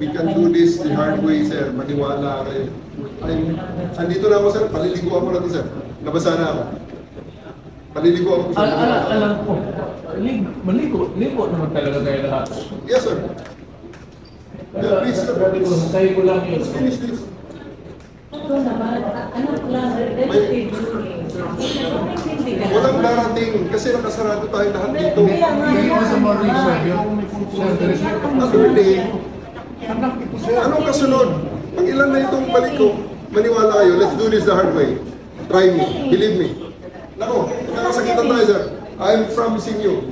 We can do this the hard way, sir. Maniwala kayo. Andito na ako, sir. Paliligo ako na to, sir. Nabasa na ako. Paliligo ako, sir. Alam ko. Maligo naman talaga kayo lahat. Yes, sir. Yeah, please, sir. Tayo ko lang yun. Finish this. Ito naman, ano lang, Walang darating kasi nakasarado tayo lahat dito. Hindi ko sa morning show yun. Other day, anong kasunod? Pag ilan na itong balik ko, maniwala kayo, let's do this the hard way. Try me, believe me. Nako, nakasakitan tayo, sir. I'm promising you.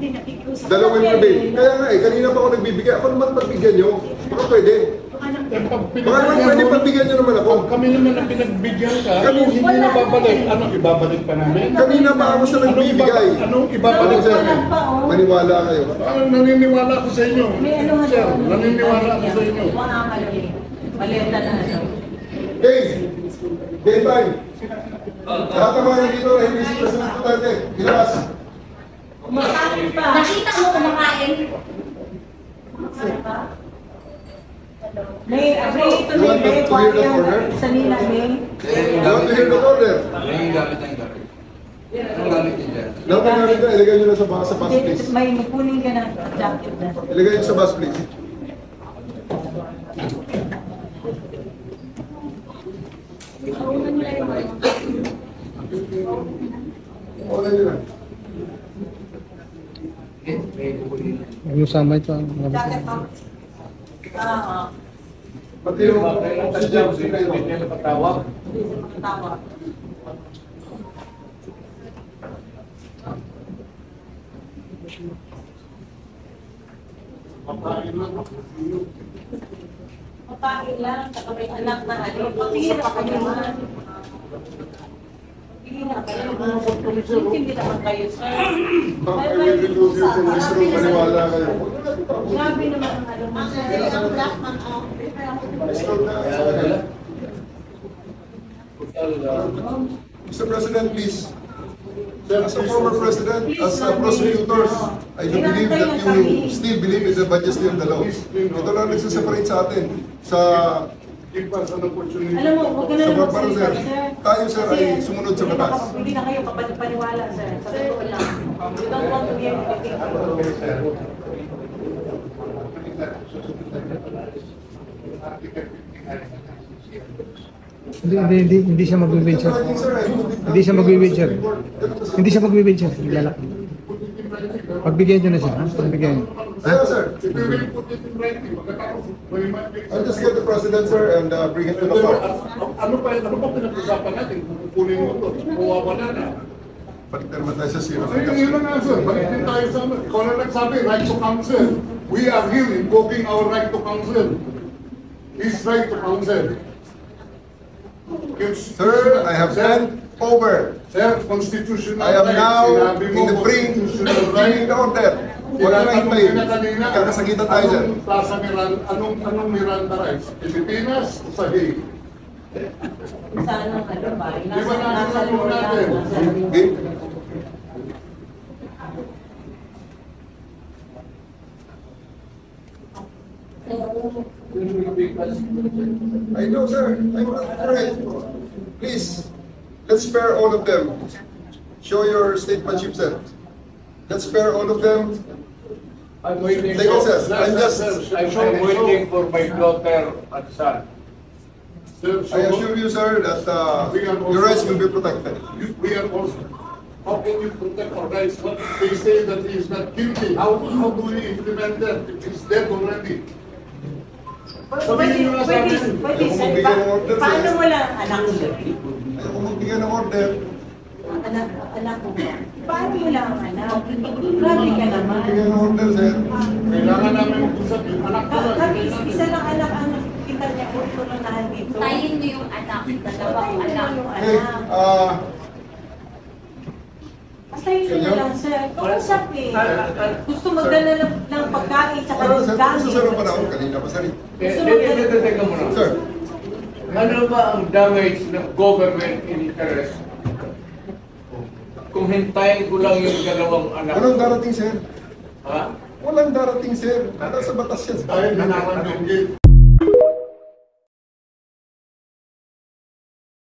Dalawa yung prevail. Kaya nga kanina pa ako nagbibigay. Ako naman pagbigyan nyo. Baka pwede. Baka naman pwede pagbigyan nyo naman ako. Kami naman ang pinagbigyan ka, hindi na babalik. Anong ibabalik pa namin? Kanina pa ako sa nagbibigay. Anong ibabalik Sir, sa amin? maniwala kayo. Naniniwala ako sa inyo. Sir, naniniwala ako sa inyo. Maleta na ano. Game time. Lahat ng mga dito na hindi si President Duterte. Ilabas. Kumakain pa. Nakita mo kumakain? May ito may sa nila may. You want to hear the order? Yung gamit ang gamit. Ang gamit din dyan. Lahat ng gamit na ilagay nyo na sa bus, please. May kunin ka na jacket na. Ilagay nyo sa bus, please. Order nyo na. Yung sama ito. Jacket pa. Pati yung oxygen, Hindi patawag. Tawa. Mapahil lang, saka may anak na ano. Pahirap ka naman. Pahirap ka naman. Hindi naman kayo, sir. I will remove you from this room, maniwala kayo. Grabe naman ang ano mo, sir. Ang black man out. Mr. President, please. As a former president, as a prosecutors, I do believe that you still believe in the majesty of the law. Ito lang nagsaseparate sa atin. Sa Alam mo, huwag ka na sa naman barbaro, sir. Tayo, sir, ay sumunod sa batas. Hindi na kayo paniwala, sir. Sa totoo lang. You don't want to be anything. Hindi siya mag-wheelchair. Hindi siya mag-wheelchair. Hindi siya mag-wheelchair. Lalaki. Pagbigyan nyo na siya. Pagbigyan nyo. Sir, sir. I'll just get the president, sir, and bring it to the floor. Ano pa pinag-usapan natin? Kukunin mo ito. Mawawala na. Balik naman tayo sa zero. Ay, yun na nga, sir. Balik din tayo sa ano. Ikaw na nagsabi, right to counsel. We are here invoking our right to counsel. His right to counsel. Sir, I have sent over. Sir, constitutional I am right. now Sinabi in mo, the bring constitutional the order. Wala na hintayin. Kakasakitan tayo dyan. Anong Plaza Miranda, anong Miranda rights? Pilipinas o sa Hague? Saan ang ano ba? Di ba nasa natin? Okay? I know, sir. I'm not afraid. Please, let's spare all of them. Show your statesmanship, sir. Let's spare all of them. I'm waiting Take it, sir. I'm waiting for my daughter and son. I assure you, sir, that your rights will be protected. We are also. How can you protect our rights? They say that he is not guilty. How do we implement that if he's dead already? Pwede, sir. Paano mo lang anak mo? Ayaw ko magbigyan ng order. Anak mo ba? Paano mo lang anak? Grabe ka naman. Magbigyan ng order, sir. Kailangan namin mag-usap yung anak ko lang. Kami, isa lang anak ang kita niya kung tulungan dito. Tayin mo yung anak, dalawang anak. Okay, Basta yun lang, sir. Kausap eh. Gusto magdala ng pagkain sa Pero sir, gamit. susunod pa na ako kanina pa, sir. Teka muna. Sir, Ano ba ang damage ng government interest? Kung hintayin ko lang yung dalawang anak. walang darating, sir. Ha? Walang darating, sir. Nasa batas yan. Dahil hinawan yung gate.